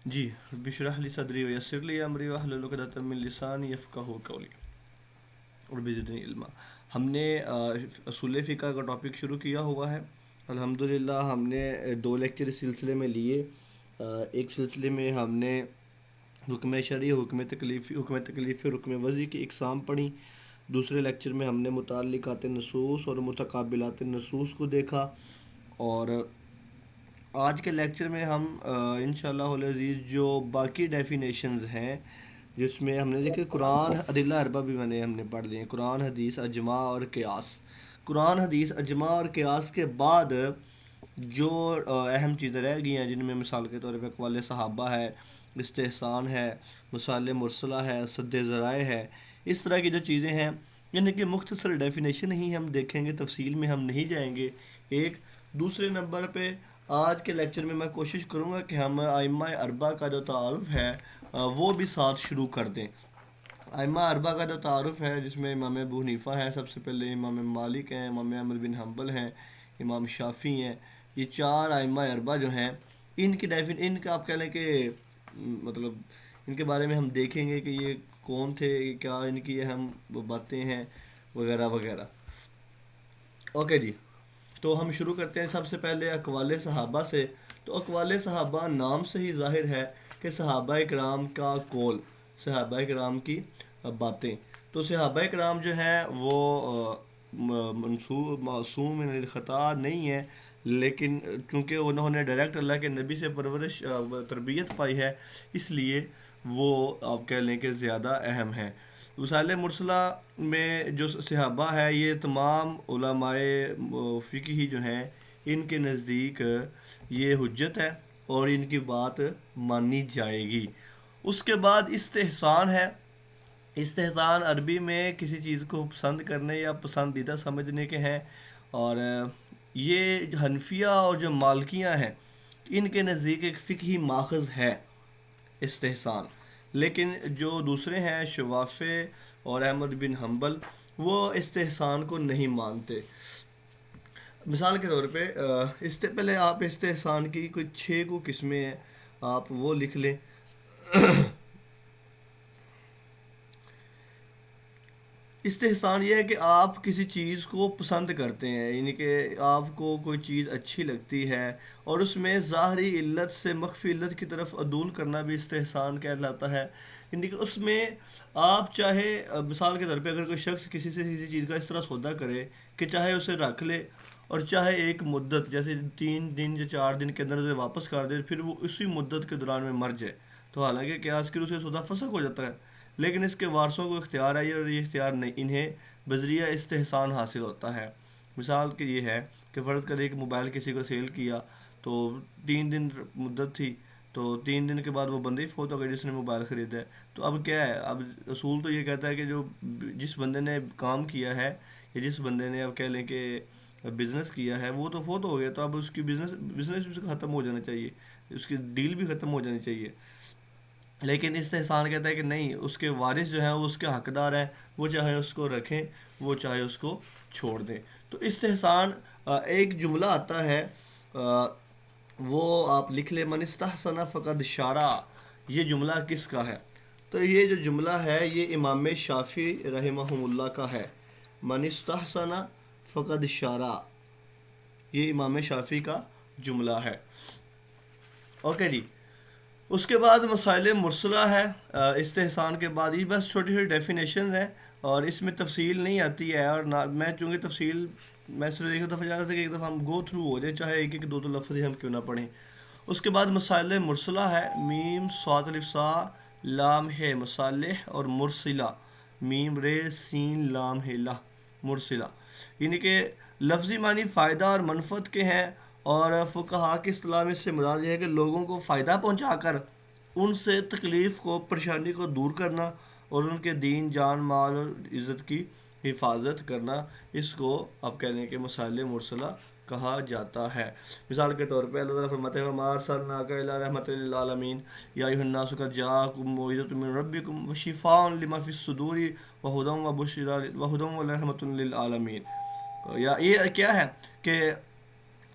جی رب اشرح لی صدری ویسر لی امری واحلل عقدۃ من لسانی یفقہوا قولی رب زدنی علما۔ ہم نے اصول فقہ کا ٹاپک شروع کیا ہوا ہے الحمدللہ۔ ہم نے دو لیکچر اس سلسلے میں لیے۔ ایک سلسلے میں ہم نے حکم شرعی، حکم تکلیفی اور حکم وضعی کی اقسام پڑھی۔ دوسرے لیکچر میں ہم نے متعلقات نصوص اور متقابلات نصوص کو دیکھا، اور آج کے لیکچر میں ہم انشاءاللہ العزیز جو باقی ڈیفینیشنز ہیں، جس میں ہم نے دیکھے قرآن ادلہ اربع بھی ہم نے پڑھ لیے ہیں، قرآن حدیث اجماع اور قیاس۔ قرآن حدیث اجماع اور قیاس کے بعد جو اہم چیزیں رہ گئی ہیں، جن میں مثال کے طور پہ اقوال صحابہ ہے، استحسان ہے، مصالح مرسلہ ہے، سد ذرائع ہے، اس طرح کی جو چیزیں ہیں، یعنی کہ مختصر ڈیفینیشن ہی ہم دیکھیں گے، تفصیل میں ہم نہیں جائیں گے۔ ایک دوسرے نمبر پہ آج کے لیکچر میں میں کوشش کروں گا کہ ہم ائمہ اربعہ کا جو تعارف ہے وہ بھی ساتھ شروع کر دیں۔ ائمہ اربعہ کا جو تعارف ہے، جس میں امام ابو حنیفہ ہیں، سب سے پہلے امام مالک ہیں، امام احمد بن حنبل ہیں، امام شافعی ہیں۔ یہ چار ائمہ اربعہ جو ہیں، ان کا آپ کہہ لیں کہ مطلب ان کے بارے میں ہم دیکھیں گے کہ یہ کون تھے، کیا ان کی اہم باتیں ہیں وغیرہ وغیرہ۔ اوکے جی، تو ہم شروع کرتے ہیں سب سے پہلے اقوال صحابہ سے۔ تو اقوال صحابہ نام سے ہی ظاہر ہے کہ صحابہ کرام کا قول، صحابہ کرام کی باتیں۔ تو صحابہ کرام جو ہیں وہ معصوم من الخطا نہیں ہیں، لیکن چونکہ انہوں نے ڈائریکٹ اللہ کے نبی سے پرورش تربیت پائی ہے، اس لیے وہ آپ کہہ لیں کہ زیادہ اہم ہیں۔ وسائل مرسلہ میں جو صحابہ ہے، یہ تمام علماء فقہ ہی جو ہیں، ان کے نزدیک یہ حجت ہے اور ان کی بات مانی جائے گی۔ اس کے بعد استحسان ہے۔ استحسان عربی میں کسی چیز کو پسند کرنے یا پسندیدہ سمجھنے کے ہیں، اور یہ حنفیہ اور جو مالکیہ ہیں، ان کے نزدیک ایک فقہی ماخذ ہے استحسان۔ لیکن جو دوسرے ہیں شوافع اور احمد بن حنبل، وہ استحسان کو نہیں مانتے۔ مثال کے طور پہ اس سے پہلے آپ استحسان کی کوئی 6 کو قسمیں ہیں، آپ وہ لکھ لیں۔ استحسان یہ ہے کہ آپ کسی چیز کو پسند کرتے ہیں، یعنی کہ آپ کو کوئی چیز اچھی لگتی ہے اور اس میں ظاہری علت سے مخفی علت کی طرف عدول کرنا بھی استحسان کہلاتا ہے۔ یعنی کہ اس میں آپ چاہے مثال کے طور پہ اگر کوئی شخص کسی سے کسی چیز کا اس طرح سودا کرے کہ چاہے اسے رکھ لے اور چاہے ایک مدت جیسے 3 دن یا 4 دن کے اندر اسے واپس کر دے، پھر وہ اسی مدت کے دوران میں مر جائے، تو حالانکہ قیاس کی روح سے سودا فسخ ہو جاتا ہے، لیکن اس کے وارثوں کو اختیار ہے اور یہ اختیار نہیں، انہیں بذریعہ استحسان حاصل ہوتا ہے۔ مثال کہ یہ ہے کہ فرض کرے ایک موبائل کسی کو سیل کیا، تو 3 دن مدت تھی، تو 3 دن کے بعد وہ بندے ہی فوت ہو گئے جس نے موبائل خریدا ہے۔ تو اب کیا ہے، اب اصول تو یہ کہتا ہے کہ جس بندے نے کام کیا ہے یا جس بندے نے اب کہہ لیں کہ بزنس کیا ہے، وہ تو فوت ہو گیا، تو اب اس کی بزنس بھی ختم ہو جانا چاہیے، اس کی ڈیل بھی ختم ہو جانی چاہیے۔ لیکن استحسان کہتا ہے کہ نہیں، اس کے وارث جو ہیں وہ اس کے حقدار ہیں، وہ چاہے اس کو رکھیں، وہ چاہے اس کو چھوڑ دیں۔ تو استحسان ایک جملہ آتا ہے، وہ آپ لکھ لیں، من استحسن فقد شارع۔ یہ جملہ کس کا ہے؟ تو یہ جو جملہ ہے یہ امام شافعی رحمہ اللہ کا ہے، من استحسن فقد شارع، یہ امام شافعی کا جملہ ہے۔ اوکے جی، اس کے بعد مسائل مرسلہ ہے استحسان کے بعد۔ یہ بس چھوٹی چھوٹی ڈیفینیشنز ہیں اور اس میں تفصیل نہیں آتی ہے، اور میں چونکہ تفصیل میں صرف ایک دفعہ چاہتا تھا کہ ایک دفعہ ہم گو تھرو ہو جائیں، چاہے ایک ایک دو لفظ ہی ہم کیوں نہ پڑھیں۔ اس کے بعد مسائل مرسلہ ہے، میم صاد الف سا لام ہے مصالح، اور مرسلہ میم رے سین لام ہے لا مرسلہ، یعنی کہ لفظی معنی فائدہ اور منفعت کے ہیں، اور فقہا کی اصطلاح میں اس سے مراد یہ ہے کہ لوگوں کو فائدہ پہنچا کر ان سے تکلیف کو، پریشانی کو دور کرنا اور ان کے دین، جان، مال اور عزت کی حفاظت کرنا، اس کو آپ کہہ لیں کہ مسائل مرسلہ کہا جاتا ہے۔ مثال کے طور پہ اللہ تعالیٰ فرماتے ہیں وَمَا أَرْسَلْنَاكَ إِلَّا رَحْمَةً لِّلْعَالَمِينَ يَا أَيُّهَا النَّاسُ قَدْ جَاءَكُم مَّوْعِظَةٌ مِّن رَّبِّكُمْ وَشِفَاءٌ لِّمَا فِي الصُّدُورِ وَهُدًى وَرَحْمَةٌ لِّلْعَالَمِينَ۔ یا یہ کیا ہے کہ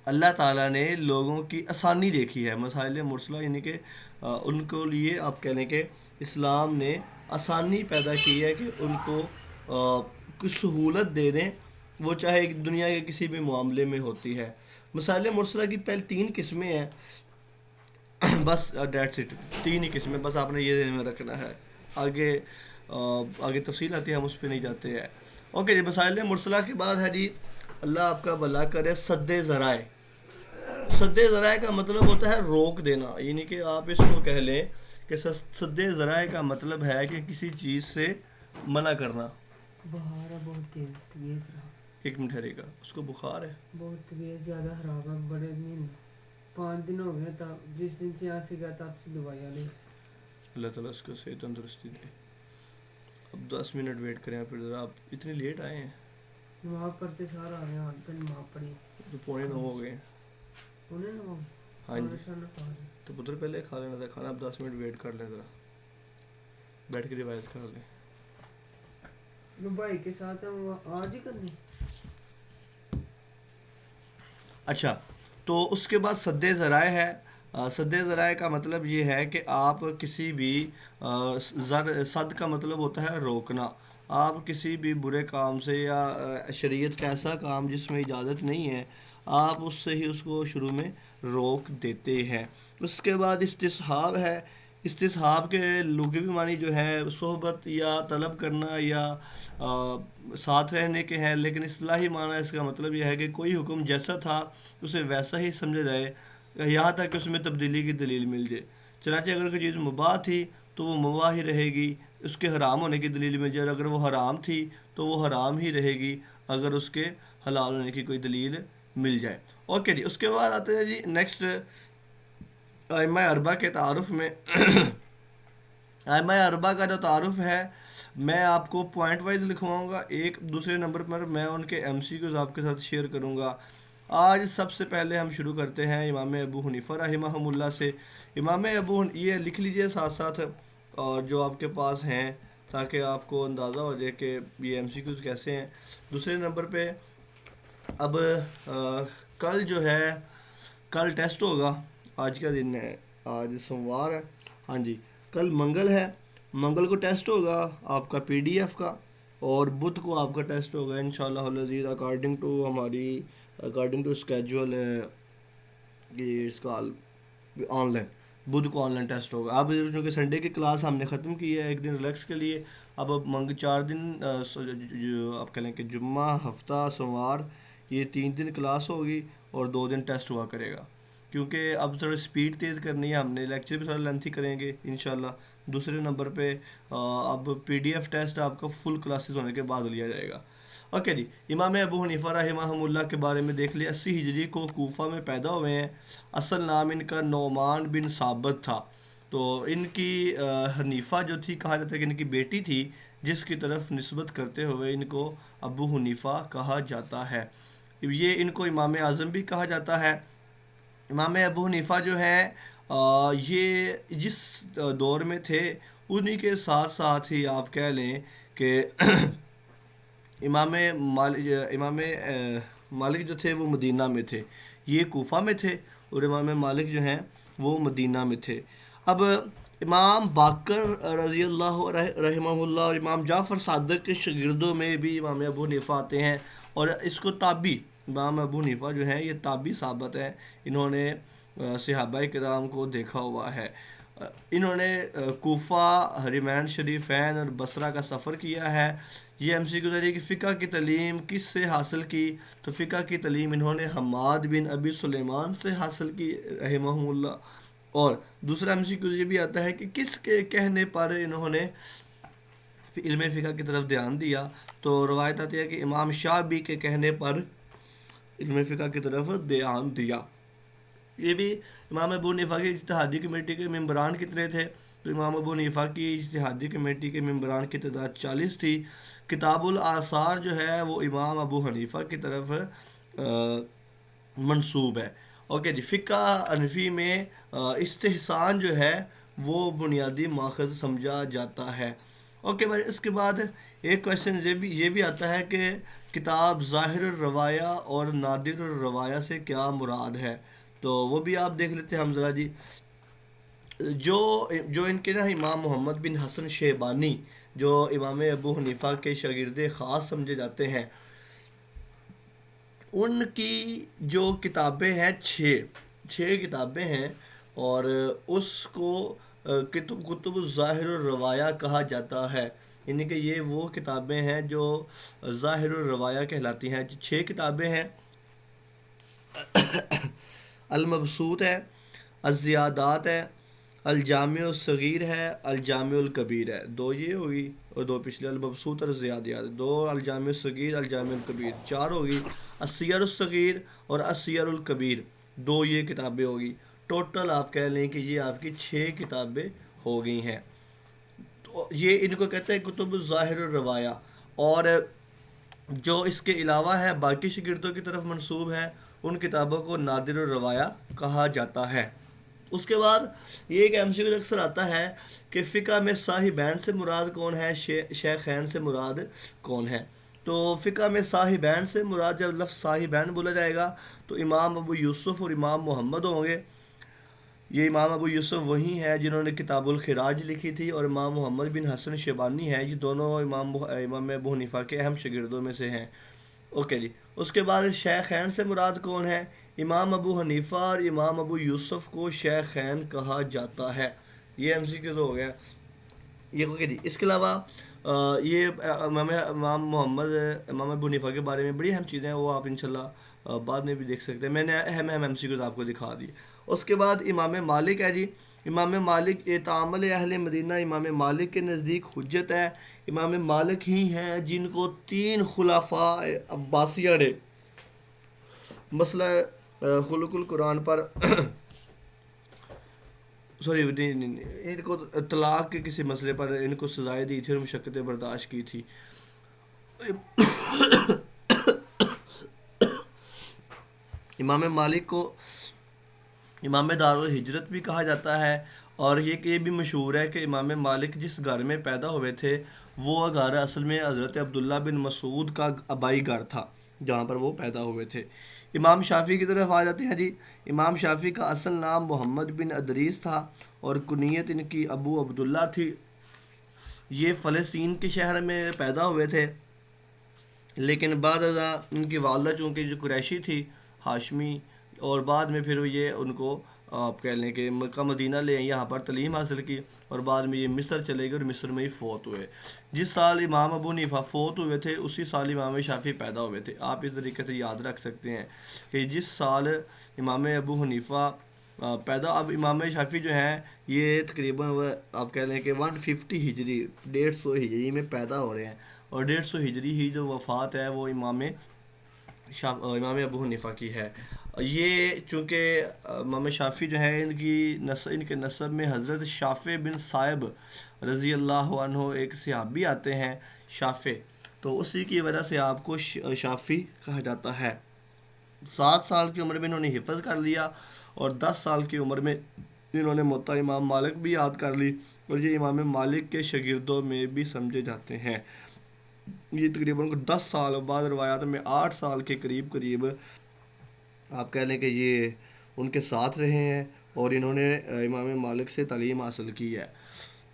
اللہ تعالیٰ نے لوگوں کی آسانی دیکھی ہے، مسائل مرسلہ یعنی کہ ان کو لیے آپ کہہ لیں کہ اسلام نے آسانی پیدا کی ہے کہ ان کو کچھ سہولت دے دیں، وہ چاہے دنیا کے کسی بھی معاملے میں ہوتی ہے۔ مسائل مرسلہ کی پہلے 3 قسمیں ہیں، بس ڈیٹس اٹ، 3 ہی قسمیں، بس آپ نے یہ ذہن میں رکھنا ہے۔ آگے آگے تفصیل آتی ہے، ہم اس پہ نہیں جاتے ہیں۔ اوکے جی، مسائل مرسلہ کے بعد ہے جی، اللہ آپ کا بھلا کرے، سد ذرائع۔ سد ذرائع کا مطلب ہوتا ہے روک دینا، یعنی کہ آپ اس کو کہہ لیں کہ سد ذرائع کا مطلب ہے کہ کسی چیز سے منع کرنا۔ بخار ہے بہت تیز، طبیعت خراب، 1 منٹ ٹھہرے گا، اس کو بخار ہے؟ بہت طبیعت زیادہ خراب ہے، بڑے مہینے 5 دن ہو گئے تھا، جس دن سے یہاں سے گیا تھا آپ سے دوائی لی۔ اللہ تعالیٰ اس کو صحت تندرستی دے۔ اب 10 منٹ ویٹ کریں، پھر ذرا آپ اتنے لیٹ آئے ہیں، نماز پڑھتے سارا آ گیا، ہاتھ پہ نماز پڑھی، تو 8:45 ہو گئے۔ انہیں نماز ہاں کھانا جی، شانا کھا لیا۔ تو پتر پہلے کھا لینا تھا کھانا، اب 10 منٹ ویٹ کر لیں، ذرا بیٹھ کے ریوائز کر لیں۔ جو بھائی کے ساتھ ہے وہ آج ہی کرنی۔ اچھا، تو اس کے بعد سد ذرائع ہے۔ سد ذرائع کا مطلب یہ ہے کہ آپ کسی بھی صد کا مطلب ہوتا ہے روکنا، آپ کسی بھی برے کام سے یا شریعت کا ایسا کام جس میں اجازت نہیں ہے، آپ اس سے ہی اس کو شروع میں روک دیتے ہیں۔ اس کے بعد استصحاب ہے۔ استصحاب کے لغوی معنی جو ہے صحبت یا طلب کرنا یا ساتھ رہنے کے ہیں، لیکن اصطلاحی معنی اس کا مطلب یہ ہے کہ کوئی حکم جیسا تھا اسے ویسا ہی سمجھا جائے، یہاں تک کہ اس میں تبدیلی کی دلیل مل جائے۔ چنانچہ اگر کوئی چیز مباح تھی تو وہ مباح ہی رہے گی، اس کے حرام ہونے کی دلیل مل جائے، اور اگر وہ حرام تھی تو وہ حرام ہی رہے گی اگر اس کے حلال ہونے کی کوئی دلیل مل جائے۔ اوکے جی، اس کے بعد آتے ہیں جی نیکسٹ ائمہ اربعہ کے تعارف میں۔ ائمہ اربعہ کا جو تعارف ہے، میں آپ کو پوائنٹ وائز لکھواؤں گا، ایک دوسرے نمبر پر میں ان کے ایم سی کیوز آپ کے ساتھ شیئر کروں گا۔ آج سب سے پہلے ہم شروع کرتے ہیں امام ابو حنیفہ رحمہ اللہ سے۔ امام ابو، یہ لکھ لیجئے ساتھ ساتھ اور جو آپ کے پاس ہیں، تاکہ آپ کو اندازہ ہو جائے کہ یہ ایم سی کیوز کیسے ہیں۔ دوسرے نمبر پہ اب کل جو ہے، کل ٹیسٹ ہوگا، آج کا دن ہے، آج سوموار ہے، ہاں جی، کل منگل ہے، منگل کو ٹیسٹ ہوگا آپ کا پی ڈی ایف کا، اور بدھ کو آپ کا ٹیسٹ ہوگا انشاءاللہ العزیز اکارڈنگ ٹو اسکیجول، یہ اس کا آن لائن، بدھ کو آن لائن ٹیسٹ ہوگا۔ اب چونکہ سنڈے کی کلاس ہم نے ختم کی ہے، ایک دن ریلیکس کے لیے، اب 4 دن آپ کہہ لیں کہ جمعہ، ہفتہ، سوموار، یہ 3 دن کلاس ہوگی اور 2 دن ٹیسٹ ہوا کرے گا، کیونکہ اب تھوڑا سپیڈ تیز کرنی ہے ہم نے، لیکچر بھی تھوڑا لینتھی کریں گے انشاءاللہ۔ دوسرے نمبر پہ اب پی ڈی ایف ٹیسٹ آپ کا فل کلاسز ہونے کے بعد لیا جائے گا۔ اوکے جی، امام ابو حنیفہ رحمہ اللہ کے بارے میں دیکھ لیں، 80 ہجری کو کوفہ میں پیدا ہوئے ہیں۔ اصل نام ان کا نعمان بن ثابت تھا، تو ان کی حنیفہ جو تھی، کہا جاتا ہے کہ ان کی بیٹی تھی، جس کی طرف نسبت کرتے ہوئے ان کو ابو حنیفہ کہا جاتا ہے۔ یہ ان کو امام اعظم بھی کہا جاتا ہے۔ امام ابو حنیفہ جو ہیں، یہ جس دور میں تھے انہی کے ساتھ ساتھ ہی آپ کہہ لیں کہ امام مالک جو تھے وہ مدینہ میں تھے، یہ کوفہ میں تھے، اور امام مالک جو ہیں وہ مدینہ میں تھے۔ اب امام باقر رضی اللہ رحمہ اللہ اور امام جعفر صادق کے شاگردوں میں بھی امام ابو حنیفہ آتے ہیں، اور اس کو تابعی، امام ابو حنیفہ جو ہیں یہ تابعی ثابت ہیں، انہوں نے صحابہ کرام کو دیکھا ہوا ہے۔ انہوں نے کوفہ، حرمین شریفین اور بصرہ کا سفر کیا ہے۔ یہ ایم سی کیو ذریعے کہ فقہ کی تعلیم کس سے حاصل کی، تو فقہ کی تعلیم انہوں نے حماد بن ابی سلیمان سے حاصل کی رحمہ اللہ۔ اور دوسرا ایم سی کیو یہ بھی آتا ہے کہ کس کے کہنے پر انہوں نے علم فقہ کی طرف دھیان دیا، تو روایت آتی ہے کہ امام شافعی کے کہنے پر علم فقہ کی طرف دھیان دیا۔ یہ بھی امام ابو حنیفہ کی اجتہادی کمیٹی کے ممبران کتنے تھے، تو امام ابو حنیفہ کی اجتہادی کمیٹی کے ممبران کی تعداد 40 تھی۔ کتاب الاثار جو ہے وہ امام ابو حنیفہ کی طرف منسوب ہے۔ اوکے جی، فقہ حنفی میں استحسان جو ہے وہ بنیادی ماخذ سمجھا جاتا ہے۔ اوکے بھائی، اس کے بعد ایک کویشچن یہ بھی آتا ہے کہ کتاب ظاہر الروایہ اور نادر الروایہ سے کیا مراد ہے؟ تو وہ بھی آپ دیکھ لیتے ہیں ہم ذرا جی. جو جو ان کے نا امام محمد بن حسن شیبانی، جو امام ابو حنیفہ کے شاگرد خاص سمجھے جاتے ہیں، ان کی جو کتابیں ہیں، چھ کتابیں ہیں، اور اس کو کتب ظاہر الروایہ کہا جاتا ہے. یعنی کہ یہ وہ کتابیں ہیں جو ظاہر الروایہ کہلاتی ہیں. چھ کتابیں ہیں: المبسوط ہے، الزیادات ہے، الجامع الصغیر ہے، الجامع الکبیر ہے. دو یہ ہوگی اور دو پچھلے المبسوط اور الزیادات. دو الجامع الصغیر، الجامع الکبیر. چار ہوگی السیر الصغیر اور السیر الکبیر. دو یہ کتابیں ہوگی. ٹوٹل آپ کہہ لیں کہ یہ آپ کی 6 کتابیں ہو گئی ہیں. تو یہ ان کو کہتے ہیں کتب ظاہر الروایہ. اور جو اس کے علاوہ ہے باقی شاگردوں کی طرف منسوب ہیں، ان کتابوں کو نادر الروایہ کہا جاتا ہے. اس کے بعد یہ ایک ایم سی کیو اکثر آتا ہے کہ فقہ میں صاحبین سے مراد کون ہے، شیخین سے مراد کون ہے. تو فقہ میں صاحبین سے مراد جب لفظ صاحبین بولا جائے گا تو امام ابو یوسف اور امام محمد ہوں گے. یہ امام ابو یوسف وہی ہیں جنہوں نے کتاب الخراج لکھی تھی، اور امام محمد بن حسن شیبانی ہیں. یہ دونوں امام ابو حنیفہ کے اہم شاگردوں میں سے ہیں. اوکے جی. اس کے بعد شیخین سے مراد کون ہے؟ امام ابو حنیفہ اور امام ابو یوسف کو شیخین کہا جاتا ہے. یہ ایم سی کیو تو ہو گیا یہ. اوکے جی. اس کے علاوہ یہ امام محمد امام ابو حنیفہ کے بارے میں بڑی اہم چیزیں ہیں، وہ آپ انشاءاللہ بعد میں بھی دیکھ سکتے ہیں. میں نے اہم ایم سی کیوز آپ کو دکھا دی. اس کے بعد امام مالک ہے جی. امام مالک تعامل اہل مدینہ امام مالک کے نزدیک حجت ہے. امام مالک ہی ہیں جن کو 3 خلفاء عباسیہ نے مسئلہ خلق القرآن پر سوری ان کو طلاق کے کسی مسئلے پر ان کو سزائیں دی تھی اور مشقتیں برداشت کی تھی. امام مالک کو امام دار الہجرت بھی کہا جاتا ہے. اور یہ بھی مشہور ہے کہ امام مالک جس گھر میں پیدا ہوئے تھے وہ گھر اصل میں حضرت عبداللہ بن مسعود کا آبائی گھر تھا جہاں پر وہ پیدا ہوئے تھے. امام شافعی کی طرف آ جاتے ہیں جی. امام شافعی کا اصل نام محمد بن ادریس تھا اور کنیت ان کی ابو عبداللہ تھی. یہ فلسطین کے شہر میں پیدا ہوئے تھے، لیکن بعد ازاں ان کی والدہ چونکہ جو قریشی تھی، ہاشمی، اور بعد میں پھر یہ ان کو آپ کہہ لیں کہ مکہ مدینہ لے آئیں، یہاں پر تعلیم حاصل کی، اور بعد میں یہ مصر چلے گئے اور مصر میں ہی فوت ہوئے. جس سال امام ابو حنیفہ فوت ہوئے تھے اسی سال امام شافعی پیدا ہوئے تھے. آپ اس طریقے سے یاد رکھ سکتے ہیں کہ جس سال امام ابو حنیفہ اب امام شافعی جو ہیں یہ تقریباً آپ کہہ لیں کہ 150 ہجری 150 ہجری میں پیدا ہو رہے ہیں، اور 150 ہجری ہی جو وفات ہے وہ امام ابو حنیفہ کی ہے. یہ چونکہ امام شافعی جو ہے ان کے نسب میں حضرت شافع بن صائب رضی اللہ عنہ ایک صحابی آتے ہیں شافع، تو اسی کی وجہ سے آپ کو شافعی کہا جاتا ہے. 7 سال کی عمر میں انہوں نے حفظ کر لیا، اور 10 سال کی عمر میں انہوں نے موطا امام مالک بھی یاد کر لی، اور یہ امام مالک کے شاگردوں میں بھی سمجھے جاتے ہیں. یہ تقریباً 10 سال، بعض روایات میں 8 سال کے قریب آپ کہہ لیں کہ یہ ان کے ساتھ رہے ہیں، اور انہوں نے امام مالک سے تعلیم حاصل کی ہے.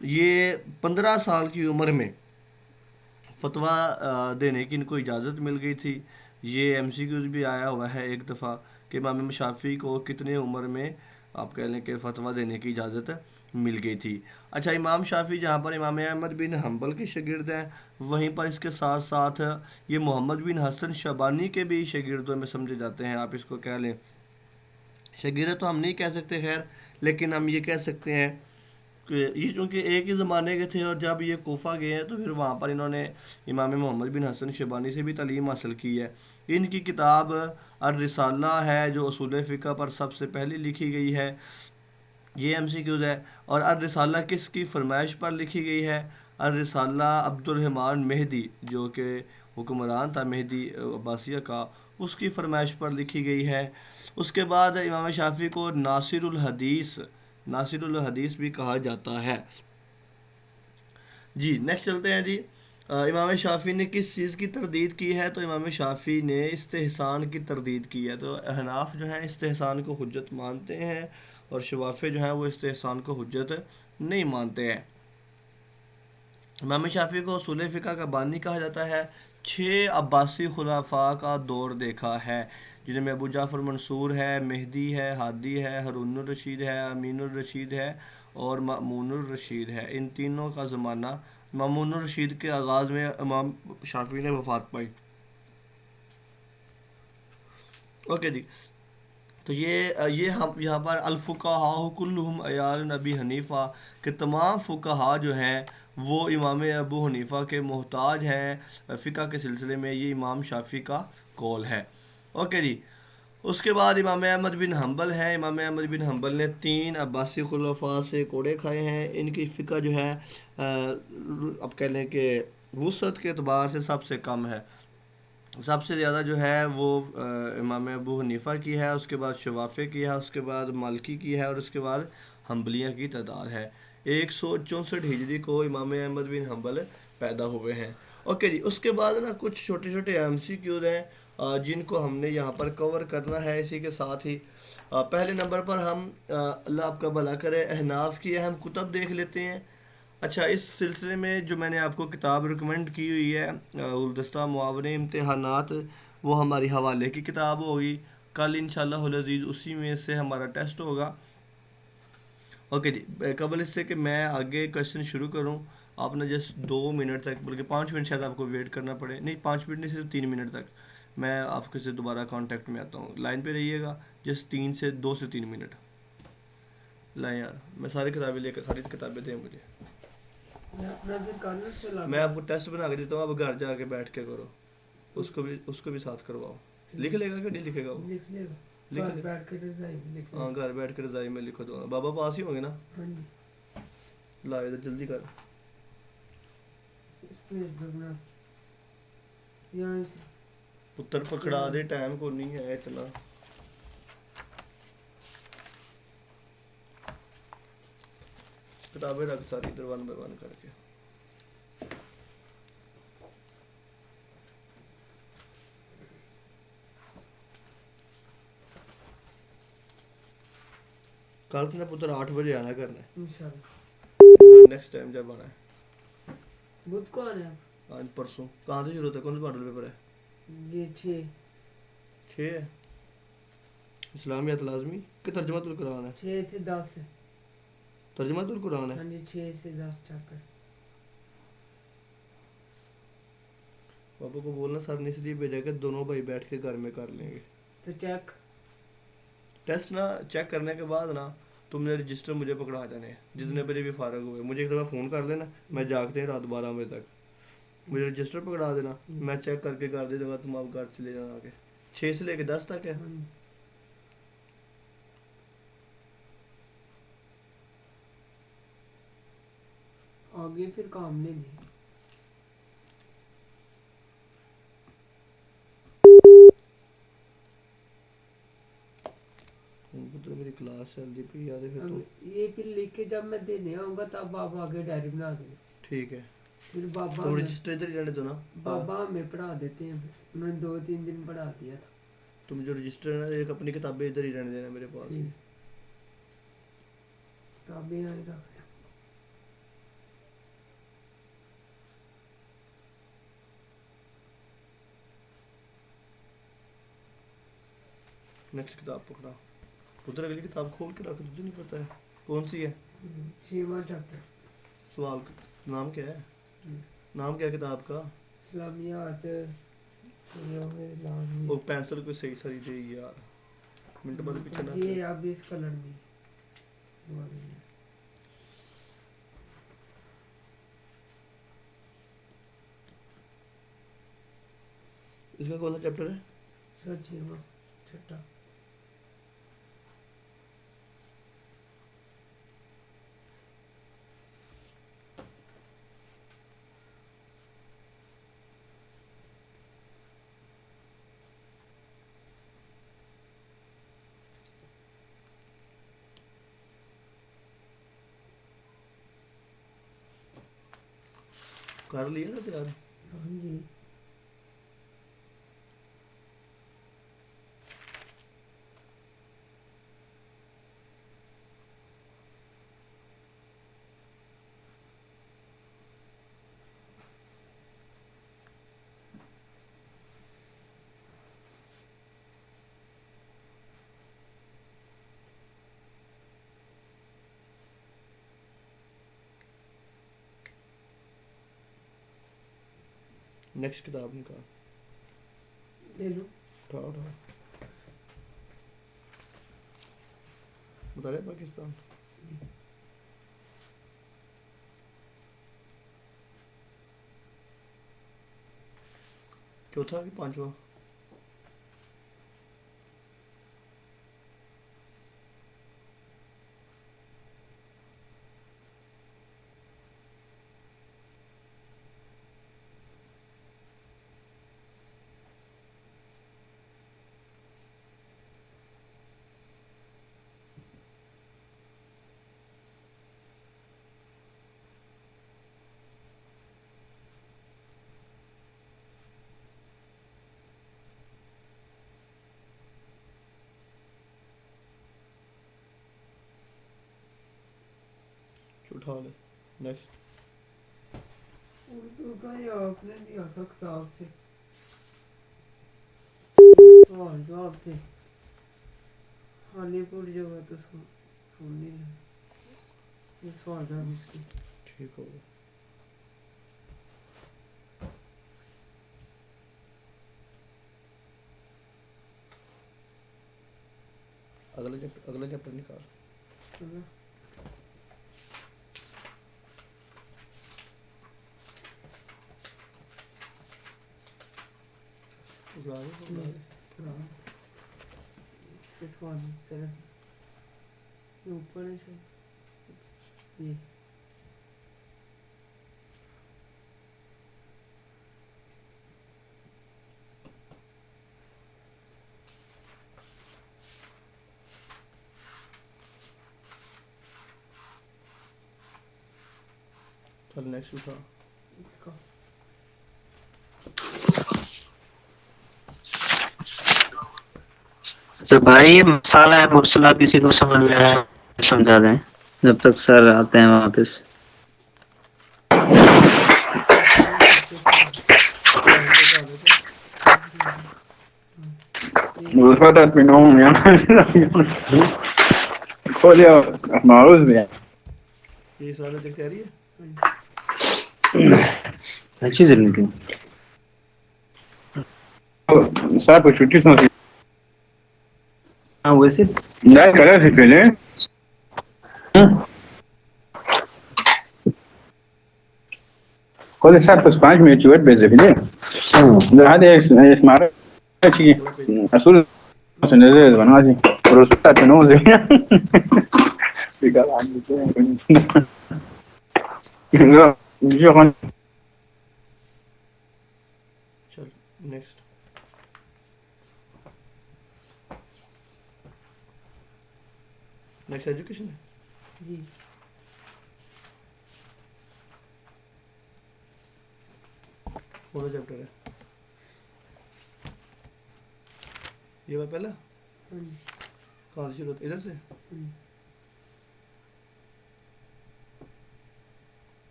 یہ 15 سال کی عمر میں فتویٰ دینے کی ان کو اجازت مل گئی تھی. یہ ایم سی کیوز بھی آیا ہوا ہے ایک دفعہ کہ امام شافعی کو کتنے عمر میں آپ کہہ لیں کہ فتویٰ دینے کی اجازت مل گئی تھی. اچھا، امام شافعی جہاں پر امام احمد بن حنبل کے شاگرد ہیں، وہیں پر اس کے ساتھ ساتھ یہ محمد بن حسن شیبانی کے بھی شاگردوں میں سمجھے جاتے ہیں. آپ اس کو کہہ لیں شاگرد تو ہم نہیں کہہ سکتے خیر، لیکن ہم یہ کہہ سکتے ہیں کہ یہ چونکہ ایک ہی زمانے کے تھے، اور جب یہ کوفہ گئے ہیں تو پھر وہاں پر انہوں نے امام محمد بن حسن شیبانی سے بھی تعلیم حاصل کی ہے. ان کی کتاب الرسالہ ہے جو اصول فقہ پر سب سے پہلے لکھی گئی ہے. یہ ایم سی کیوز ہے. اور الرسالہ کس کی فرمائش پر لکھی گئی ہے؟ الرسالہ عبد الرحمن مہدی جو کہ حکمران تھا مہدی عباسیہ کا، اس کی فرمائش پر لکھی گئی ہے. اس کے بعد امام شافعی کو ناصر الحدیث بھی کہا جاتا ہے. جی نیکسٹ چلتے ہیں جی. امام شافعی نے کس چیز کی تردید کی ہے؟ تو امام شافعی نے استحسان کی تردید کی ہے. تو احناف جو ہیں استحسان کو حجت مانتے ہیں اور شوافع جو ہیں وہ استحسان کو حجت نہیں مانتے ہیں. امام شافعی کو اصول فقہ کا بانی کہا جاتا ہے. 6 عباسی خلفاء کا دور دیکھا ہے جن میں ابو جعفر منصور ہے، مہدی ہے، ہادی ہے، ہارون الرشید ہے، امین الرشید ہے اور مامون الرشید ہے. ان تینوں کا زمانہ مامون الرشید کے آغاز میں امام شافعی نے وفات پائی. اوکے جی. تو یہ ہم یہاں پر الفقہاء کلہم عیال ابی حنیفہ کہ تمام فقہا جو ہیں وہ امام ابو حنیفہ کے محتاج ہیں فقہ کے سلسلے میں. یہ امام شافعی کا قول ہے. اوکے جی. اس کے بعد امام احمد بن حنبل ہیں. امام احمد بن حنبل نے 3 عباسی خلفاء سے کوڑے کھائے ہیں. ان کی فقہ جو ہے اب کہہ لیں کہ وسعت کے اعتبار سے سب سے کم ہے. سب سے زیادہ جو ہے وہ امام ابو حنیفہ کی ہے، اس کے بعد شوافع کی ہے، اس کے بعد مالکی کی ہے اور اس کے بعد حنبلیہ کی تعداد ہے. 164 ہجری کو امام احمد بن حنبل پیدا ہوئے ہیں. اوکے جی. اس کے بعد نا کچھ چھوٹے چھوٹے ایم سی کیوز ہیں جن کو ہم نے یہاں پر کور کرنا ہے. اسی کے ساتھ ہی پہلے نمبر پر ہم اللہ آپ کا بھلا کرے احناف کی اہم کتب دیکھ لیتے ہیں. اچھا اس سلسلے میں جو میں نے آپ کو کتاب ریکمنڈ کی ہوئی ہے گلدستہ معاون امتحانات، وہ ہماری حوالے کی کتاب ہوگی. کل انشاءاللہ العزیز اسی میں سے ہمارا ٹیسٹ ہوگا. اوکے جی. قبل اس سے کہ میں آگے کوشچن شروع کروں آپ نے جسٹ 2 منٹ تک بلکہ 5 منٹ شاید آپ کو ویٹ کرنا پڑے، نہیں 5 منٹ نہیں صرف 3 منٹ تک میں آپ کے سے دوبارہ کانٹیکٹ میں آتا ہوں. لائن پہ رہیے گا جسٹ 2 سے 3 منٹ. لائیں یار میں ساری کتابیں لے کر ساری کتابیں دیں مجھے. میں اپنا پھر کالر سے لا میں آپ کو ٹیسٹ بنا کے دیتا ہوں، آپ گھر جا کے بیٹھ کے کرو. اس کو بھی ساتھ کرواؤ. لکھ لے گا کہ نہیں لکھے گا وہ؟ لکھ لے گا. لکھ گھر لے. بیٹھ کے رضائی میں لکھ لے ہاں گا. گھر بیٹھ کے رضائی میں لکھو دو. بابا پاس ہی ہوں گے نا؟ ہاں جی. لا ادھر جلدی کر. اس پہ بنا یہاں سے پتر پکڑا دے ٹائم کو نہیں ہے اتنا. کتابیں رکھ ساری ادھر 1 بائی 1 کر کے. کل سے نا پتر 8 بجے آنا کرنا ہے انشاءاللہ. نیکسٹ ٹائم جب آنا ہے. بدھ کو آنا ہے آج پرسوں کہاں سے شروع ہوتا ہے؟ کون سے ماڈل پیپر ہے؟ یہ 6 ہے اسلامیات لازمی کہ ترجمہ القرآن ہے؟ 6 سے 10 ترجمہ القرآن ہے. ہاں جی 6 سے 10 چیپٹر. پاپا کو بولنا سر نے اس لیے بھیجا کہ دونوں بھائی بیٹھ کے گھر میں کر لیں گے تو چیک ٹیسٹ. نا چیک کرنے کے بعد نا تم نے رجسٹر مجھے پکڑا جانے ہیں جتنے بجے بھی فارغ ہوئے. مجھے ایک دفعہ فون کر لینا، میں جاگتے ہیں رات 12 بجے تک. مجھے رجسٹر پکڑا دینا، میں چیک کر کے کر دے دوں گا. تم آپ گھر چلے جانا آگے. 6 سے لے کے 10 تک ہے. آگے پھر کام نہیں دی. پتر میری کلاس چلتی پی یاد ہے پھر تو یہ پھر لکھ کے جب میں دینے آؤں گا تب آپ آگے ڈائری بنا دیں. ٹھیک ہے. پھر بابا تم ہمیں رجسٹر ادھر ہی رہنے دو نا. بابا ہمیں پڑھا دیتے ہیں. انہوں نے 2-3 دن پڑھا دیا تھا. تم جو رجسٹر ہے نا ایک اپنی کتابیں ادھر ہی رہنے دینا میرے پاس. کتابیں آئے رکھ نیکسٹ کتاب پکڑا. ادھر اگلی کتاب کھول کے رکھ. تجھے نہیں پتہ ہے کون سی ہے؟ 6واں چیپٹر. سوال نام کیا ہے؟ نام کیا ہے کتاب کا؟ اسلامیات وہ پینسل کو صحیح ساری دے یار. منٹ بعد پیچھے نہ یہ اب اس کلر میں اس کا کون سا چیپٹر ہے؟ سر 6واں چھٹا. کر لیا نا تیار؟ ہاں جی نیکسٹ کتاب نکال. لے لو. اٹھا اٹھا. مطالعہ پاکستان. چوتھا کہ پانچواں؟ اٹھا لے. نیکسٹ. اردو کا یہ آپ نے دیا تھا کتاب سے سوال جواب تھے خالی پور جو ہے تو اس کو فون نہیں لیا یہ سوال جواب اس کی. ٹھیک ہوگا. اگلا چیپٹر نکال. چلو. اس کے سوال صرف یہ اوپر ہے شاید یہ چل نیکسٹ اٹھا. اس کا تو بھائی یہ مسئلہ ہے مرسلہ کسی کو سمجھ میں آیا سمجھا دیں جب تک سر آتے ہیں واپس. اتنے چھوٹے سوال ٹائم پہ اٹھا دیتے. وفتت منهم قول يا معروف يعني یہ اسلامیت اختیاری ہے. اچھی زندگی صار por chutis no ہاں ویسے da cara se pele كل ساعة بس 5 minutes وقت بزبده ده هذا يسمع شيء اگلا پیج. اصول نزل بنادي رسالة تنوزي قال عندي لا يجي چل نیکسٹ. نیکسٹ ایجوکیشن ہے. جی کون سا چیپٹر ہے یہ وہ پہلا؟ ہاں جی کہاں سے شروع ہوتا؟ ادھر سے.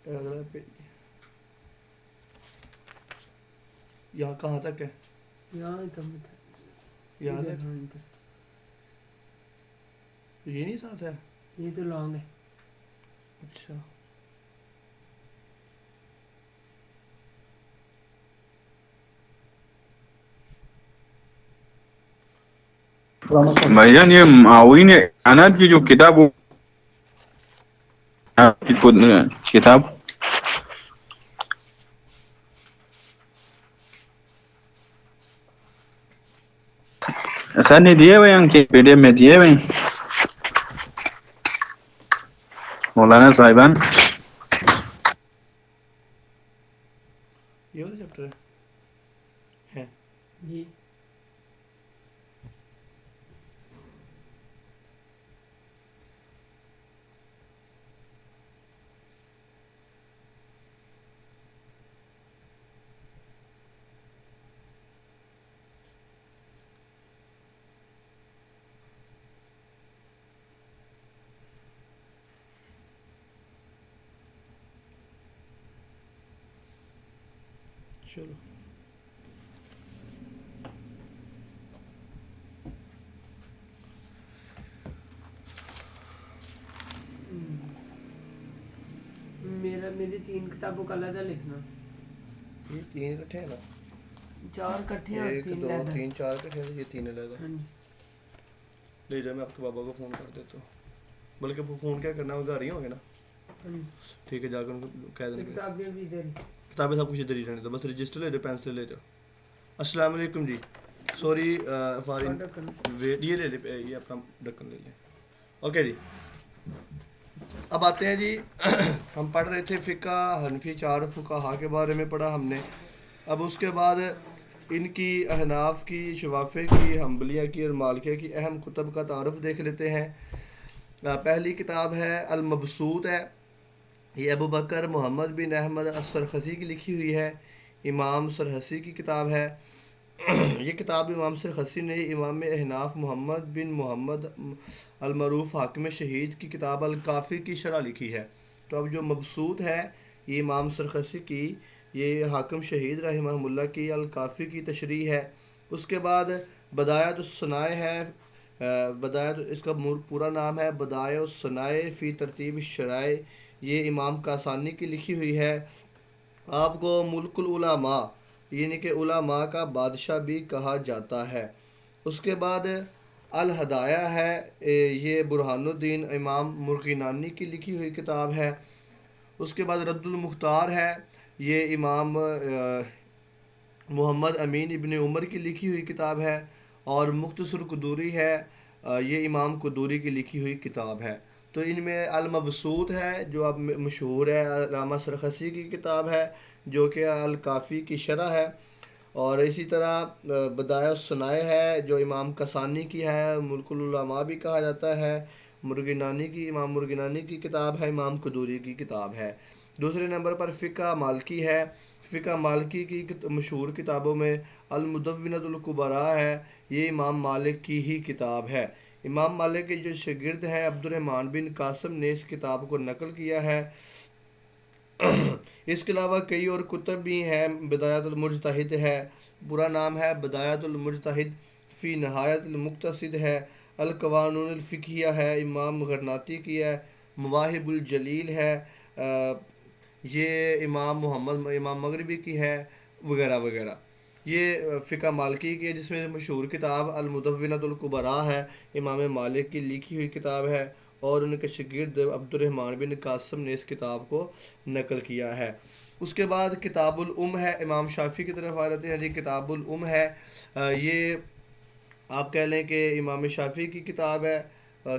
اگلا پیج. یہاں کہاں تک ہے؟ یہاں تک یہاں ادھر تک. ہاں ادھر یہ نہیں ساتھ ہے. یہ تو لانگ ہے. اچھا. بھائی یہ معاون اعانات کی جو کتاب کتاب سر نے دیے ہوئے ان کے پی ڈی ایف میں دیے ہوئے مولانا صاحبان. یہ والا چیپٹر ہے. جی چلو میری 3 کتابوں کا علیحدہ لکھنا. یہ 3 اکٹھے ہیں نا, 4 کٹھے اور 1 3 2 علیحدہ. 3 4 اکٹھے ہیں, یہ 3 علیحدہ. ہاں جی. لے جا, میں آپ کے بابا کو فون کر دیتا ہوں, بلکہ وہ فون کیا کرنا, وہ گھر ہی ہوں گے نا. ہاں جی. ٹھیک ہے, جا کر ان کو کہہ یہ دینا. کتابیں بھی ادھر ہی. کتابیں سب کچھ ادھر ہی رہنے دو, بس رجسٹر لے جاؤ, پینسل لے جاؤ. السلام علیکم جی, سوری فار آرڈر کرنا. ویٹ, یہ لے لے, یہ اپنا ڈھکن لے لیں. اوکے جی, اب آتے ہیں جی. ہم پڑھ رہے تھے فقہ حنفی, 4 فقہا کے بارے میں پڑھا ہم نے. اب اس کے بعد ان کی احناف کی, شوافے کی, حنبلیہ کی اور مالکیہ کی اہم کتب کا تعارف دیکھ لیتے ہیں. پہلی کتاب ہے المبسوط ہے, یہ ابو بکر محمد بن احمد السرخسی کی لکھی ہوئی ہے, امام سرخسی کی کتاب ہے. یہ کتاب امام سرخسی نے امام احناف محمد بن محمد المعروف حاکم شہید کی کتاب الکافی کی شرح لکھی ہے. تو اب جو مبسوط ہے یہ امام سرخسی کی, یہ حاکم شہید رحمہ اللہ کی الکافی کی تشریح ہے. اس کے بعد بدایت الصنائع ہے, بدایت اس کا پورا نام ہے بدایع الصنائع فی ترتیب الشرائع, یہ امام کاسانی کی لکھی ہوئی ہے. آپ کو ملک العلماء یعنی کہ علماء کا بادشاہ بھی کہا جاتا ہے. اس کے بعد الہدایہ ہے, یہ برہان الدین امام مرغینانی کی لکھی ہوئی کتاب ہے. اس کے بعد رد المختار ہے, یہ امام محمد امین ابن عمر کی لکھی ہوئی کتاب ہے. اور مختصر قدوری ہے, یہ امام قدوری کی لکھی ہوئی کتاب ہے. تو ان میں المبسوط ہے جو اب مشہور ہے, علامہ سرخسی کی کتاب ہے جو کہ الکافی کی شرح ہے. اور اسی طرح بدایع الصنائع ہے جو امام کسانی کی ہے, ملک العلماء بھی کہا جاتا ہے. مرغینانی کی, امام مرغینانی کی کتاب ہے, امام قدوری کی کتاب ہے. دوسرے نمبر پر فقہ مالکی ہے. فقہ مالکی کی مشہور کتابوں میں المدونۃ الکبریٰ ہے, یہ امام مالک کی ہی کتاب ہے. امام مالک کے جو شاگرد ہیں عبد الرحمن بن قاسم نے اس کتاب کو نقل کیا ہے. اس کے علاوہ کئی اور کتب بھی ہیں. بدایت المجتہد ہے, پورا نام ہے بدایت المجتہد فی نہایت المقتصد ہے. القوانون الفقہیہ ہے, امام غرناطی کی ہے. مواہب الجلیل ہے, یہ امام مغربی کی ہے, وغیرہ وغیرہ. یہ فقہ مالکی کی ہے جس میں مشہور کتاب المدونۃ الکبریٰ ہے, امام مالک کی لکھی ہوئی کتاب ہے. اور ان کے شاگرد عبد الرحمن بن قاسم نے اس کتاب کو نقل کیا ہے. اس کے بعد کتاب الام ہے, امام شافعی کی طرف آ جاتے ہیں جی. کتاب الام ہے, یہ آپ کہہ لیں کہ امام شافعی کی کتاب ہے.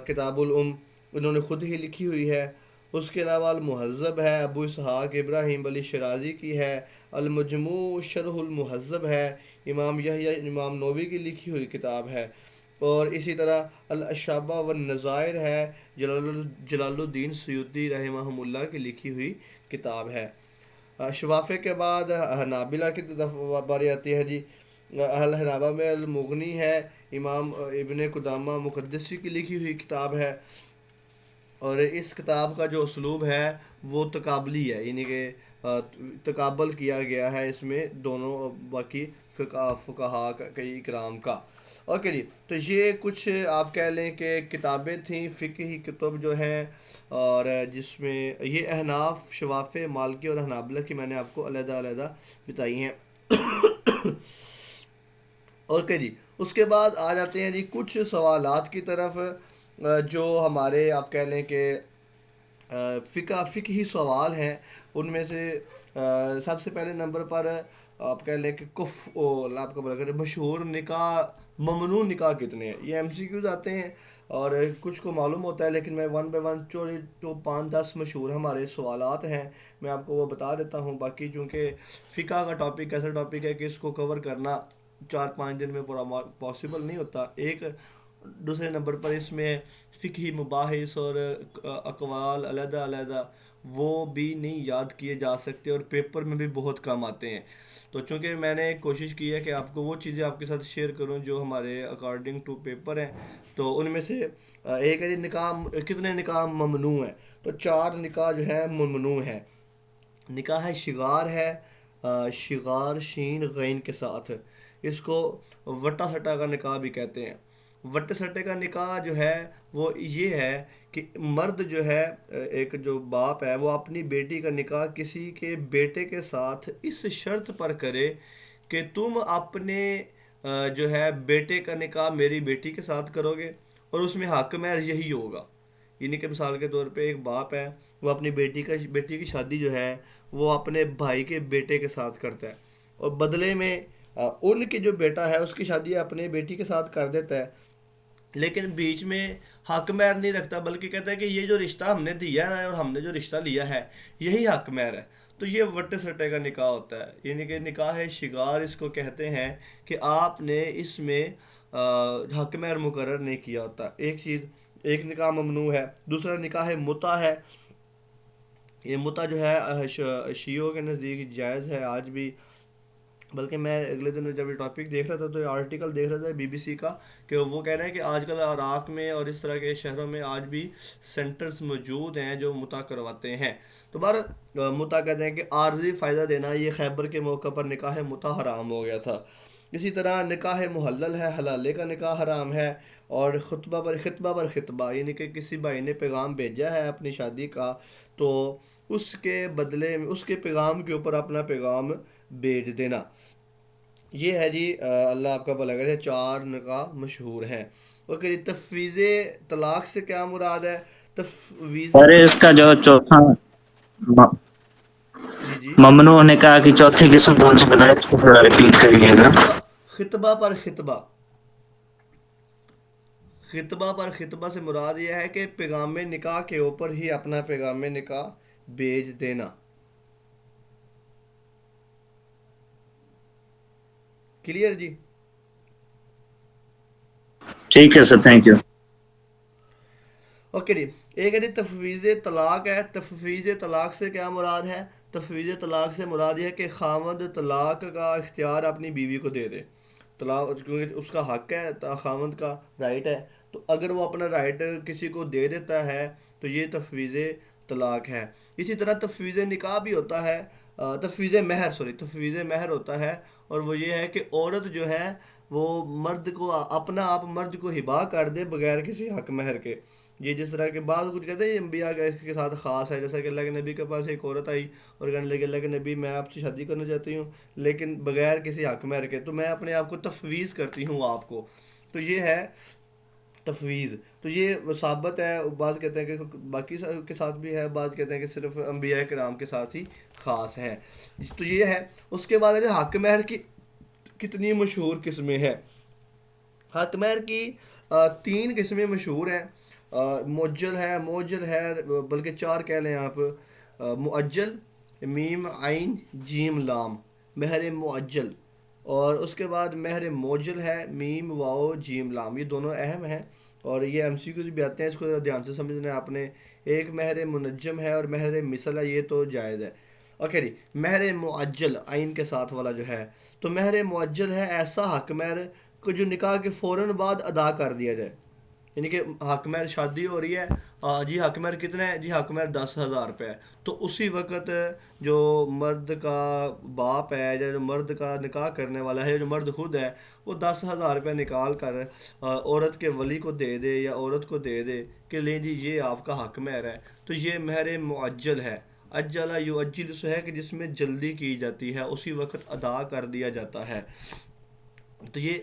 کتاب الام انہوں نے خود ہی لکھی ہوئی ہے. اس کے علاوہ المہذب ہے, ابو اسحاق ابراہیم علی شرازی کی ہے. المجموع شرح المہذب ہے, امام یحییٰ امام نووی کی لکھی ہوئی کتاب ہے. اور اسی طرح الاشابہ والنظائر ہے, جلال الدین سیوطی رحمہ اللہ کی لکھی ہوئی کتاب ہے. شوافے کے بعد حنابلہ کی طرف باری آتی ہے جی. الحنابلہ میں المغنی ہے, امام ابن قدامہ مقدسی کی لکھی ہوئی کتاب ہے. اور اس کتاب کا جو اسلوب ہے وہ تقابلی ہے, یعنی کہ تقابل کیا گیا ہے اس میں دونوں باقی فقہا کے اکرام کا. اوکے جی, تو یہ کچھ آپ کہہ لیں کہ کتابیں تھیں فقہی کتب جو ہیں, اور جس میں یہ احناف, شوافے, مالکی اور حنابلہ کی میں نے آپ کو علیحدہ علیحدہ بتائی ہیں. اوکے جی, اس کے بعد آ جاتے ہیں جی کچھ سوالات کی طرف جو ہمارے آپ کہہ لیں کہ فقہی سوال ہیں. ان میں سے سب سے پہلے نمبر پر آپ کہہ لیں کہ آپ کا بلا کریں مشہور نکاح, ممنوع نکاح کتنے ہیں. یہ MCQs آتے ہیں اور کچھ کو معلوم ہوتا ہے, لیکن میں 1 بائی 1 جو 5-10 مشہور ہمارے سوالات ہیں میں آپ کو وہ بتا دیتا ہوں. باقی چونکہ فقہ کا ٹاپک ایسا ٹاپک ہے کہ اس کو کور کرنا 4-5 دن میں پورا پاسبل نہیں ہوتا. دوسرے نمبر پر اس میں فقہی مباحث اور اقوال علیحدہ علیحدہ وہ بھی نہیں یاد کیے جا سکتے, اور پیپر میں بھی بہت کم آتے ہیں. تو چونکہ میں نے کوشش کی ہے کہ آپ کو وہ چیزیں آپ کے ساتھ شیئر کروں جو ہمارے اکارڈنگ ٹو پیپر ہیں. تو ان میں سے ایک ہے نکاح, کتنے نکاح ممنوع ہیں. تو 4 نکاح جو ہیں ممنوع ہیں. نکاح شغار ہے, شغار شین غین کے ساتھ. اس کو وٹا سٹا کا نکاح بھی کہتے ہیں. وٹے سٹے کا نکاح جو ہے وہ یہ ہے کہ مرد جو ہے ایک جو باپ ہے وہ اپنی بیٹی کا نکاح کسی کے بیٹے کے ساتھ اس شرط پر کرے کہ تم اپنے جو ہے بیٹے کا نکاح میری بیٹی کے ساتھ کرو گے اور اس میں حق مہر یہی ہوگا. یعنی کہ مثال کے طور پہ ایک باپ ہے وہ اپنی بیٹی کی شادی جو ہے وہ اپنے بھائی کے بیٹے کے ساتھ کرتا ہے اور بدلے میں ان کے جو بیٹا ہے اس کی شادی اپنے بیٹی کے ساتھ کر دیتا ہے, لیکن بیچ میں حق مہر نہیں رکھتا بلکہ کہتا ہے کہ یہ جو رشتہ ہم نے دیا ہے اور ہم نے جو رشتہ لیا ہے یہی حق مہر ہے. تو یہ وٹے سٹے کا نکاح ہوتا ہے. یعنی کہ نکاح شگار اس کو کہتے ہیں کہ آپ نے اس میں حق مہر مقرر نہیں کیا ہوتا. ایک نکاح ممنوع ہے. دوسرا نکاح متع ہے. یہ متع جو ہے شیعوں کے نزدیک جائز ہے آج بھی, بلکہ میں اگلے دن جب یہ ٹاپک دیکھ رہا تھا تو یہ آرٹیکل دیکھ رہا تھا BBC کا کہ وہ کہہ رہے ہیں کہ آج کل عراق میں اور اس طرح کے شہروں میں آج بھی سینٹرز موجود ہیں جو متع کرواتے ہیں. تو متع کہتے ہیں کہ عارضی فائدہ دینا. یہ خیبر کے موقع پر نکاح متع حرام ہو گیا تھا. اسی طرح نکاح محلل ہے, حلالے کا نکاح حرام ہے. اور خطبہ پر خطبہ یعنی کہ کسی بھائی نے پیغام بھیجا ہے اپنی شادی کا تو اس کے بدلے میں اس کے پیغام کے اوپر اپنا پیغام بھیج دینا. یہ ہے جی اللہ آپ کا بھلا کرے 4 نکاح مشہور ہیں. اوکے, تفویض طلاق سے کیا مراد ہے؟ تفویض اور اس کا جو چوتھا جی ممنوع نکاح کی چوتھی قسم کون سی بتائے, اس کو تھوڑا ریپیٹ کریے گا. خطبہ پر خطبہ. خطبہ پر خطبہ سے مراد یہ ہے کہ پیغام نکاح کے اوپر ہی اپنا پیغام نکاح بھیج دینا. کلیئر جی؟ ٹھیک ہے سر, تھینک یو. اوکے جی. ایک ہے جی تفویض طلاق ہے. تفویض طلاق سے کیا مراد ہے؟ تفویض طلاق سے مراد یہ ہے کہ خاوند طلاق کا اختیار اپنی بیوی کو دے دے. طلاق کیونکہ اس کا حق ہے, خاوند کا رائٹ ہے, تو اگر وہ اپنا رائٹ کسی کو دے دیتا ہے تو یہ تفویض طلاق ہے. اسی طرح تفویض نکاح بھی ہوتا ہے, تفویض مہر ہوتا ہے, اور وہ یہ ہے کہ عورت جو ہے وہ مرد کو اپنا آپ مرد کو ہبا کر دے بغیر کسی حق مہر کے. یہ جس طرح کے بعض کچھ کہتے ہیں انبیاء کے ساتھ خاص ہے, جیسا کہ اللہ کے نبی کے پاس ایک عورت آئی اور کہنے لگی اللہ کے نبی میں آپ سے شادی کرنا چاہتی ہوں لیکن بغیر کسی حق مہر کے, تو میں اپنے آپ کو تفویض کرتی ہوں آپ کو. تو یہ ہے تفویض. تو یہ ثابت ہے. بعض کہتے ہیں کہ باقی کے ساتھ بھی ہے, بعض کہتے ہیں کہ صرف انبیاء کرام کے ساتھ ہی خاص ہے. تو یہ ہے. اس کے بعد حق مہر کی کتنی مشہور قسمیں ہیں. حق مہر کی 3 قسمیں مشہور ہیں. معجل ہے, بلکہ 4 کہہ لیں آپ. معجل میم عین جیم لام, مہر معجل. اور اس کے بعد مہر معجل ہے میم واو جیم لام. یہ دونوں اہم ہیں اور یہ MCQs بھی آتے ہیں, اس کو دھیان سے سمجھنا ہے آپ نے. ایک مہر منجم ہے اور مہر مثل ہے, یہ تو جائز ہے. اوکے جی. مہر معجل عین کے ساتھ والا جو ہے, تو مہر معجل ہے ایسا حق مہر کو جو نکاح کے فوراً بعد ادا کر دیا جائے. یعنی کہ حق مہر شادی ہو رہی ہے جی, حق مہر کتنا ہے جی, حق مہر 10,000 روپے ہے, تو اسی وقت جو مرد کا باپ ہے یا جو مرد کا نکاح کرنے والا ہے, جو مرد خود ہے, وہ 10,000 روپے نکال کر عورت کے ولی کو دے دے یا عورت کو دے دے کہ لیں جی یہ آپ کا حق مہر ہے. تو یہ مہر معجل ہے. اجلا یعجل سے ہے کہ جس میں جلدی کی جاتی ہے, اسی وقت ادا کر دیا جاتا ہے. تو یہ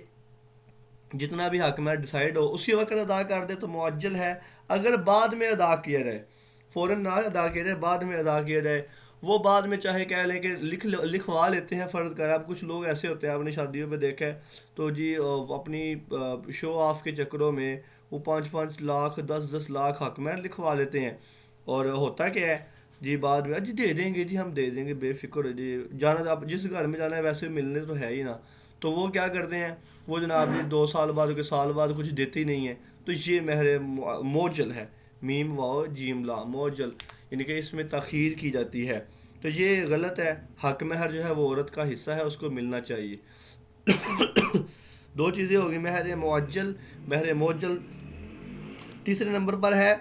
جتنا بھی حق مہر ڈیسائیڈ ہو اسی وقت ادا کر دے تو معجل ہے. اگر بعد میں ادا کیا جائے, فوراً نہ ادا کیا جائے, بعد میں ادا کیا جائے, وہ بعد میں چاہے کہہ لیں کہ لکھوا لیتے ہیں فرض کر. اب کچھ لوگ ایسے ہوتے ہیں, آپ نے شادیوں پہ دیکھا ہے, تو جی اپنی شو آف کے چکروں میں وہ 5-5 لاکھ 10-10 لاکھ حق مہر لکھوا لیتے ہیں. اور ہوتا کیا ہے جی, بعد میں جی دے دیں گے جی, ہم دے دیں گے, بے فکر ہو جی, جانا آپ جس گھر میں جانا ہے ویسے ملنے تو ہے ہی نا. تو وہ کیا کرتے ہیں, وہ جناب جی 2 سال بعد کے سال بعد کچھ دیتے ہی نہیں ہیں. تو یہ مہر موجل ہے, میم واو جیم لا, موجل, یعنی کہ اس میں تاخیر کی جاتی ہے. تو یہ غلط ہے. حق مہر جو ہے وہ عورت کا حصہ ہے, اس کو ملنا چاہیے. 2 چیزیں ہوگی, مہر معجل, مہر موجل. تیسرے نمبر پر ہے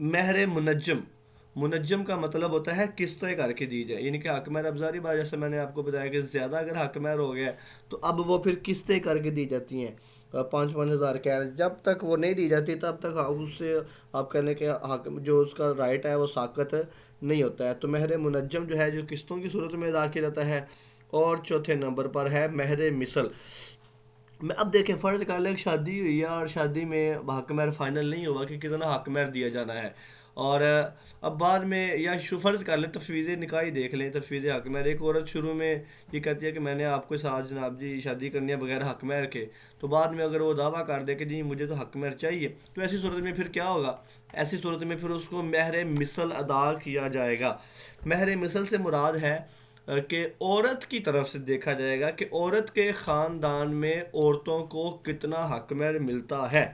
مہر منجم. منجم کا مطلب ہوتا ہے قسطیں کر کے دی جائے، یعنی کہ حق مہر اب ظاہری بات جیسے میں نے آپ کو بتایا کہ زیادہ اگر حق مہر ہو گیا تو اب وہ پھر قسطیں کر کے دی جاتی ہیں، 5,000 کہہ رہے، جب تک وہ نہیں دی جاتی تب تک اس سے آپ کہنے کہ حق جو اس کا رائٹ ہے وہ ساقط نہیں ہوتا ہے۔ تو مہر منجم جو ہے جو قسطوں کی صورت میں ادا کیا جاتا ہے۔ اور چوتھے نمبر پر ہے مہر مثل۔ میں اب دیکھیں فرض کر لیں شادی ہوئی ہے اور شادی میں حق مہر فائنل نہیں ہوا کہ کتنا حق مہر دیا جانا ہے، اور اب بعد میں یا فرض کر لیں تفویض نکاح ہی دیکھ لیں، تفویض حق مہر، ایک عورت شروع میں یہ کہتی ہے کہ میں نے آپ کو ساتھ جناب جی شادی کرنی ہے بغیر حق مہر کے، تو بعد میں اگر وہ دعویٰ کر دے کہ جی مجھے تو حق مہر چاہیے، تو ایسی صورت میں پھر کیا ہوگا؟ ایسی صورت میں پھر اس کو مہر مثل ادا کیا جائے گا۔ مہر مثل سے مراد ہے کہ عورت کی طرف سے دیکھا جائے گا کہ عورت کے خاندان میں عورتوں کو کتنا حق مہر ملتا ہے،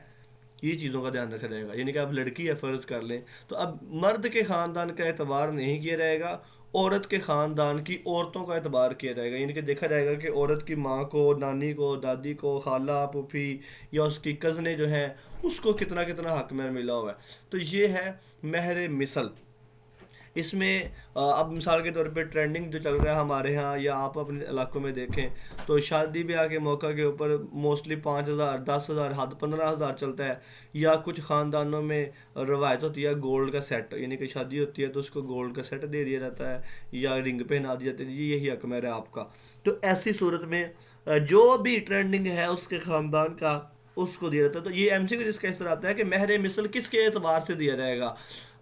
یہ چیزوں کا دھیان رکھا جائے گا۔ یعنی کہ اب لڑکی ہے فرض کر لیں تو اب مرد کے خاندان کا اعتبار نہیں کیا جائے گا، عورت کے خاندان کی عورتوں کا اعتبار کیا جائے گا، یعنی کہ دیکھا جائے گا کہ عورت کی ماں کو، نانی کو، دادی کو، خالہ، پھوپھی یا اس کی کزنیں جو ہیں اس کو کتنا کتنا حق مہر ملا ہوا ہے۔ تو یہ ہے مہر مثل۔ اس میں اب مثال کے طور پہ ٹرینڈنگ جو چل رہا ہے ہمارے ہاں یا آپ اپنے علاقوں میں دیکھیں تو شادی بیاہ کے موقع کے اوپر موسٹلی 5,000، 10,000، حد 15,000 چلتا ہے، یا کچھ خاندانوں میں روایت ہوتی ہے گولڈ کا سیٹ، یعنی کہ شادی ہوتی ہے تو اس کو گولڈ کا سیٹ دے دیا جاتا ہے یا رنگ پہنا دی جاتی ہے، یہی حق مہر ہے آپ کا۔ تو ایسی صورت میں جو بھی ٹرینڈنگ ہے اس کے خاندان کا اس کو دیا جاتا ہے۔ تو یہ ایم سی کو جس کا اس طرح آتا ہے کہ مہر مثل کس کے اعتبار سے دیا جائے گا؟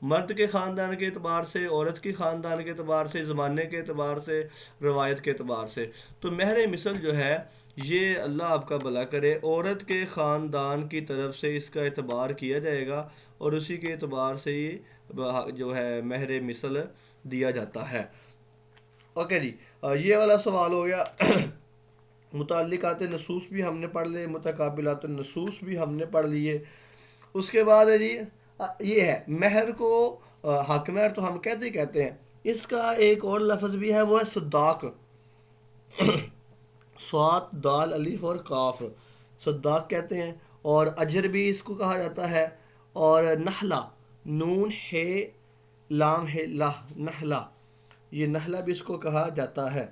مرد کے خاندان کے اعتبار سے، عورت کے خاندان کے اعتبار سے، زمانے کے اعتبار سے، روایت کے اعتبار سے۔ تو مہر مثل جو ہے یہ اللہ آپ کا بھلا کرے عورت کے خاندان کی طرف سے اس کا اعتبار کیا جائے گا اور اسی کے اعتبار سے یہ جو ہے مہر مثل دیا جاتا ہے۔ اوکے جی، یہ والا سوال ہو گیا۔ متعلقات نصوص بھی ہم نے پڑھ لیے، متقابلات النصوص بھی ہم نے پڑھ لیے۔ اس کے بعد ہے جی یہ ہے مہر کو حق مہر تو ہم کہتے ہی کہتے ہیں، اس کا ایک اور لفظ بھی ہے وہ ہے صداق، صاد، دال، الف اور کاف، صداق کہتے ہیں، اور اجر بھی اس کو کہا جاتا ہے، اور نحلہ، نون ہے لام ہے لہ، نحلہ، یہ نحلہ بھی اس کو کہا جاتا ہے۔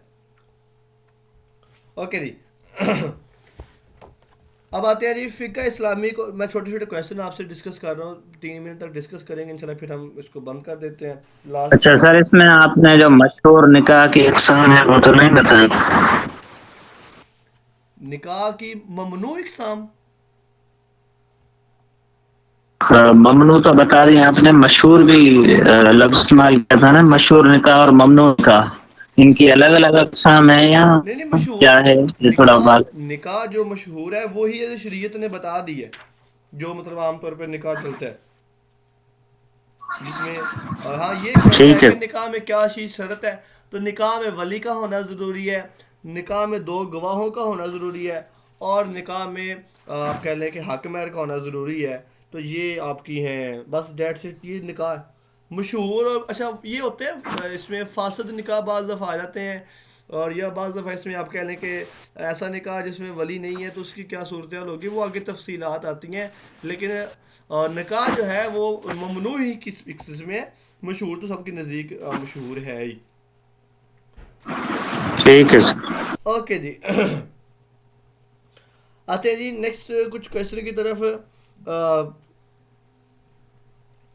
اوکے جی، اب آتے ہیں جی فقہ اسلامی کو۔ میں چھوٹے چھوٹے کویشچن آپ سے ڈسکس کر رہا ہوں، 3 منٹ تک ڈسکس کریں گے انشاءاللہ، پھر ہم اس کو بند کر دیتے ہیں لاسٹ۔ اچھا سر، اس میں آپ نے جو مشہور نکاح کی اقسام ہے وہ تو نہیں بتائی؟ نکاح کی ممنوع اقسام، ممنوع تو بتا رہی ہیں آپ نے، مشہور بھی لفظ استعمال کیا تھا نا، مشہور نکاح اور ممنوع نکاح، ان کی الگ الگ اقسام ہیں یا نہیں مشہور کیا ہے یہ تھوڑا نکاح، بات؟ نکاح جو مشہور ہے وہی ہے جو شریعت نے بتا دی ہے، جو مطلب عام طور پہ نکاح چلتا ہے، جس میں ہاں یہ شرط ہے ٹھیک ہے، کہ نکاح میں کیا چیز شرط ہے، تو نکاح میں ولی کا ہونا ضروری ہے، نکاح میں 2 گواہوں کا ہونا ضروری ہے، اور نکاح میں آپ کہہ لیں کہ حق مہر کا ہونا ضروری ہے۔ تو یہ آپ کی ہیں بس ڈیٹ سے یہ نکاح مشہور۔ اور اچھا یہ ہوتے ہیں اس میں فاسد نکاح بعض دفعہ آ جاتے ہیں، اور یا بعض دفعہ اس میں آپ کہہ لیں کہ ایسا نکاح جس میں ولی نہیں ہے تو اس کی کیا صورتحال ہوگی، وہ آگے تفصیلات آتی ہیں، لیکن نکاح جو ہے وہ ممنوع ہی کس قسم میں ہے، مشہور تو سب کے نزدیک مشہور ہے ہی۔ ٹھیک ہے سر۔ اوکے جی، آتے ہیں جی نیکسٹ کچھ کویشچن کی طرف۔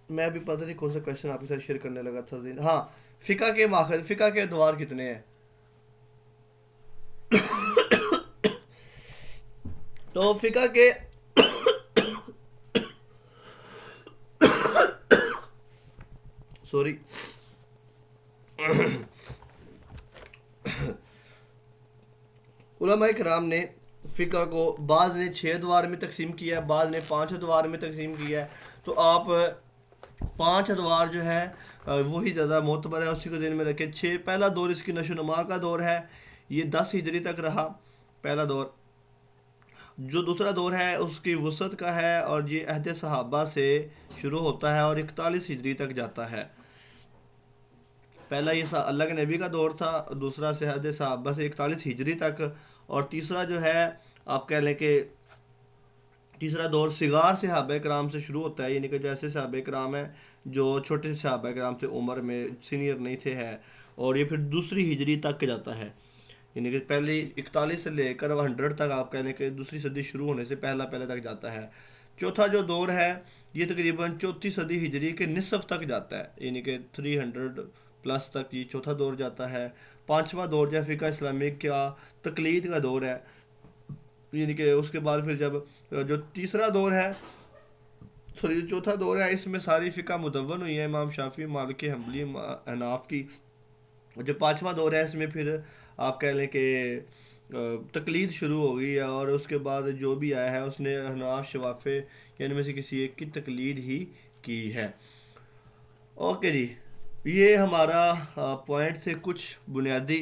میں بھی پتہ نہیں کون سا کویشچن آپ کے ساتھ شیئر کرنے لگا تھا، ہاں فقہ کے ماخذ، فقہ کے ادوار کتنے ہیں؟ تو فقہ کے سوری علماء کرام نے فقہ کو بعض نے 6 ادوار میں تقسیم کیا ہے، بعض نے 5 ادوار میں تقسیم کیا ہے، تو آپ 5 ادوار جو ہے وہی زیادہ معتبر ہے، اسی کو ذہن میں رکھیں۔ 6 پہلا دور اس کی نشو و نما کا دور ہے، یہ 10 ہجری تک رہا پہلا دور۔ جو دوسرا دور ہے اس کی وسعت کا ہے، اور یہ عہد صحابہ سے شروع ہوتا ہے اور 41 ہجری تک جاتا ہے۔ پہلا یہ اللہ کے نبی کا دور تھا، دوسرا سے عہد صحابہ سے 41 ہجری تک، اور تیسرا جو ہے آپ کہہ لیں کہ تیسرا دور صغار صحابہ کرام سے شروع ہوتا ہے، یعنی کہ جیسے صحابہ کرام ہیں جو چھوٹے صحابہ کرام سے عمر میں سینئر نہیں تھے ہے، اور یہ پھر دوسری ہجری تک جاتا ہے، یعنی کہ پہلی 41 سے لے کر 100 تک آپ کہہ لیں کہ دوسری صدی شروع ہونے سے پہلے تک جاتا ہے۔ چوتھا جو دور ہے یہ تقریباً چوتھی صدی ہجری کے نصف تک جاتا ہے، یعنی کہ 300 پلس تک یہ چوتھا دور جاتا ہے۔ پانچواں دور جو ہے فقہ اسلامک کا تقلید کا دور ہے، یعنی کہ اس کے بعد پھر جب جو تیسرا دور ہے جو چوتھا دور ہے اس میں ساری فقہ مدون ہوئی ہے، امام شافعی، مالکی، حنبلی، حناف کی۔ جو پانچواں دور ہے اس میں پھر آپ کہہ لیں کہ تقلید شروع ہو گئی ہے، اور اس کے بعد جو بھی آیا ہے اس نے حناف، شوافع یعنی میں سے کسی ایک کی تقلید ہی کی ہے۔ اوکے جی، یہ ہمارا پوائنٹ سے کچھ بنیادی